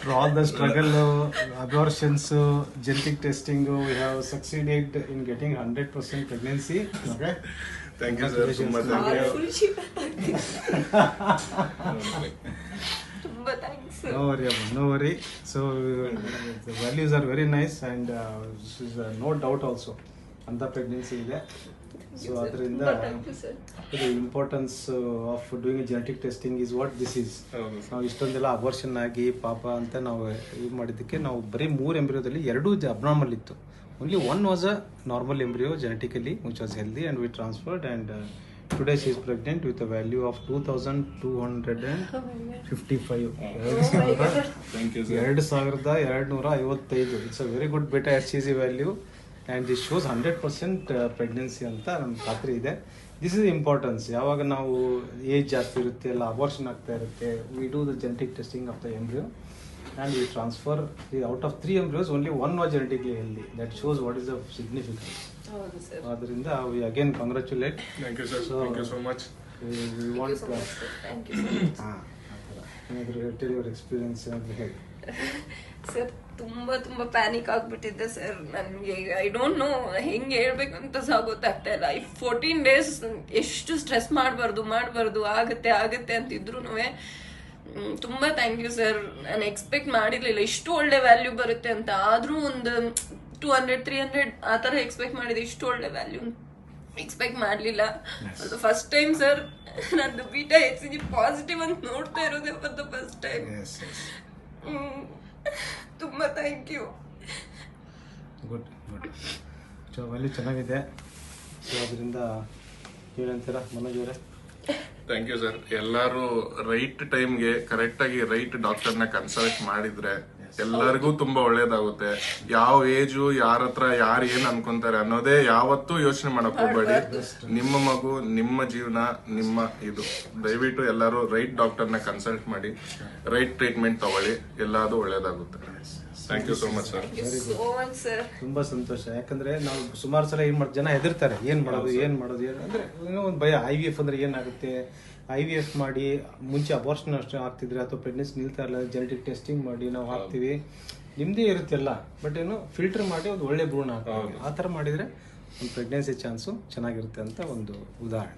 after all the struggle, abortions, genetic testing, we have succeeded in getting 100% pregnancy. Okay. Thank you, sir. ತುಂಬಾ thank you. Full Shiva ತುಂಬಾ thanks. No worry, Amma, no worry. So the values are very nice, and this is no doubt also. ಅಂತ pregnancy ಇದೆ. So ಅದರಿಂದ the importance of doing a genetic testing is what this is. ನಾವು ಇಷ್ಟೊಂದೆಲ್ಲ abortion ಆಗಿ ಪಾಪ ಅಂತ ನಾವು ಇದು ಮಾಡಿದ್ದಕ್ಕೆ ನಾವು ಬರೀ 3 ಎಂಬ್ರಿಯೋದಲ್ಲಿ 2 ಅಬ್ನಾರ್ಮಲ್ ಇತ್ತು. Only one was a normal embryo genetically which was healthy, and we transferred, and today she is pregnant with a value of 2255. Thank you, sir. 2255. It's a very good beta HCG value, and this shows 100% pregnancy ಅಂತ ನಮ್ಗೆ ಖಾತ್ರಿ ಇದೆ. This is importance. ಯಾವಾಗ ನಾವು age ಜಾಸ್ತಿ ಇರುತ್ತೆ ಎಲ್ಲ abortion ಆಗ್ತಾ ಇರುತ್ತೆ, we do the genetic testing of the embryo and we transfer out of 3 embryos only one was genetically healthy. That shows what is the significance. ಹೌದು ಸರ್. ಅದರಿಂದ we again congratulate. Thank you, sir. Thank you so much. We want to thank you so much. ಏನಾದರೂ tell your experience ಏನಾದರೂ ಹೇಳಿ. Sir ತುಂಬಾ panic ಆಗ್ಬಿಟ್ಟಿದ್ದೆ sir. ನನಗೆ I don't know ಹೆಂಗೆ ಹೇಳ್ಬೇಕಂತ ಸಹ ಗೊತ್ತಾಗ್ತಾ ಇಲ್ಲ. ಈ 14 days ಎಷ್ಟು ಸ್ಟ್ರೆಸ್ ಮಾಡಬಾರ್ದು ಆಗತ್ತೆ ಅಂತಿದ್ರು ತುಂಬಾ ಥ್ಯಾಂಕ್ ಯು ಸರ್. ನಾನು ಎಕ್ಸ್ಪೆಕ್ಟ್ ಮಾಡಿರ್ಲಿಲ್ಲ ಇಷ್ಟು ಒಳ್ಳೆ ವ್ಯಾಲ್ಯೂ ಬರುತ್ತೆ ಅಂತ. ಆದ್ರೂ ಒಂದು 200-300 ಆ ಥರ ಎಕ್ಸ್ಪೆಕ್ಟ್ ಮಾಡಿದೆ. ಇಷ್ಟು ಒಳ್ಳೆ ವ್ಯಾಲ್ಯೂ ಎಕ್ಸ್ಪೆಕ್ಟ್ ಮಾಡಲಿಲ್ಲ. ಅದು ಫಸ್ಟ್ ಟೈಮ್ ಸರ್ ನಂದು ಬೀಟಾ HCG ಪಾಸಿಟಿವ್ ಅಂತ ನೋಡ್ತಾ ಇರೋದೇ ಫಾರ್ ದ ಫಸ್ಟ್ ಟೈಮ್. ತುಂಬಾ ಥ್ಯಾಂಕ್ ಯು. ಗುಡ್ ವ್ಯಾಲ್ಯೂ ಚೆನ್ನಾಗಿದೆ. ಸೊ ಅದರಿಂದ ಏನಂತೀರಾ ಮನೋಜ್ ಅವರೇ? Thank you sir. ಎಲ್ಲರೂ ರೈಟ್ ಟೈಮ್ಗೆ ಕರೆಕ್ಟ್ ಆಗಿ ರೈಟ್ ಡಾಕ್ಟರ್ನ ಕನ್ಸಲ್ಟ್ ಮಾಡಿದ್ರೆ ಎಲ್ಲರಿಗೂ ತುಂಬಾ ಒಳ್ಳೇದಾಗುತ್ತೆ. ಯಾವ ಏಜು ಯಾರ ಹತ್ರ ಯಾರು ಏನ್ ಅನ್ಕೊಂತಾರೆ ಅನ್ನೋದೇ ಯಾವತ್ತೂ ಯೋಚನೆ ಮಾಡಕ್ ಹೋಗ್ಬೇಡಿ. ನಿಮ್ಮ ಮಗು, ನಿಮ್ಮ ಜೀವನ, ನಿಮ್ಮ ಇದು. ದಯವಿಟ್ಟು ಎಲ್ಲರೂ ರೈಟ್ ಡಾಕ್ಟರ್ನ ಕನ್ಸಲ್ಟ್ ಮಾಡಿ ರೈಟ್ ಟ್ರೀಟ್ಮೆಂಟ್ ತಗೊಳ್ಳಿ, ಎಲ್ಲಾದು ಒಳ್ಳೇದಾಗುತ್ತೆ. Thank you so much sir. ತುಂಬಾ ಸಂತೋಷ. ಯಾಕಂದ್ರೆ ನಾವು ಸುಮಾರು ಸಲ ಜನ ಹೆದರ್ತಾರೆ, ಏನ್ ಮಾಡೋದು ಅಂದ್ರೆ ಏನೋ ಒಂದು ಭಯ. IVF ಅಂದ್ರೆ ಏನಾಗುತ್ತೆ, IVF ಮಾಡಿ ಮುಂಚೆ ಅಬೋರ್ಷನ್ ಅಷ್ಟೇ ಆಗ್ತಿದ್ರೆ ಅಥವಾ ಪ್ರೆಗ್ನೆನ್ಸಿ ನಿಲ್ತಾ ಇಲ್ಲ, ಜೆನೆಟಿಕ್ ಟೆಸ್ಟಿಂಗ್ ಮಾಡಿ ನಾವು ಹಾಕ್ತಿವಿ, ನಿಮ್ದೇ ಇರುತ್ತೆಲ್ಲ. ಬಟ್ ಏನು ಫಿಲ್ಟರ್ ಮಾಡಿ ಒಂದು ಒಳ್ಳೆ ಭ್ರೂಣ ಹಾಕ್ತೀವಿ. ಆ ಥರ ಮಾಡಿದ್ರೆ ಒಂದು ಪ್ರೆಗ್ನೆನ್ಸಿ ಚಾನ್ಸು ಚೆನ್ನಾಗಿರುತ್ತೆ ಅಂತ ಒಂದು ಉದಾಹರಣೆ.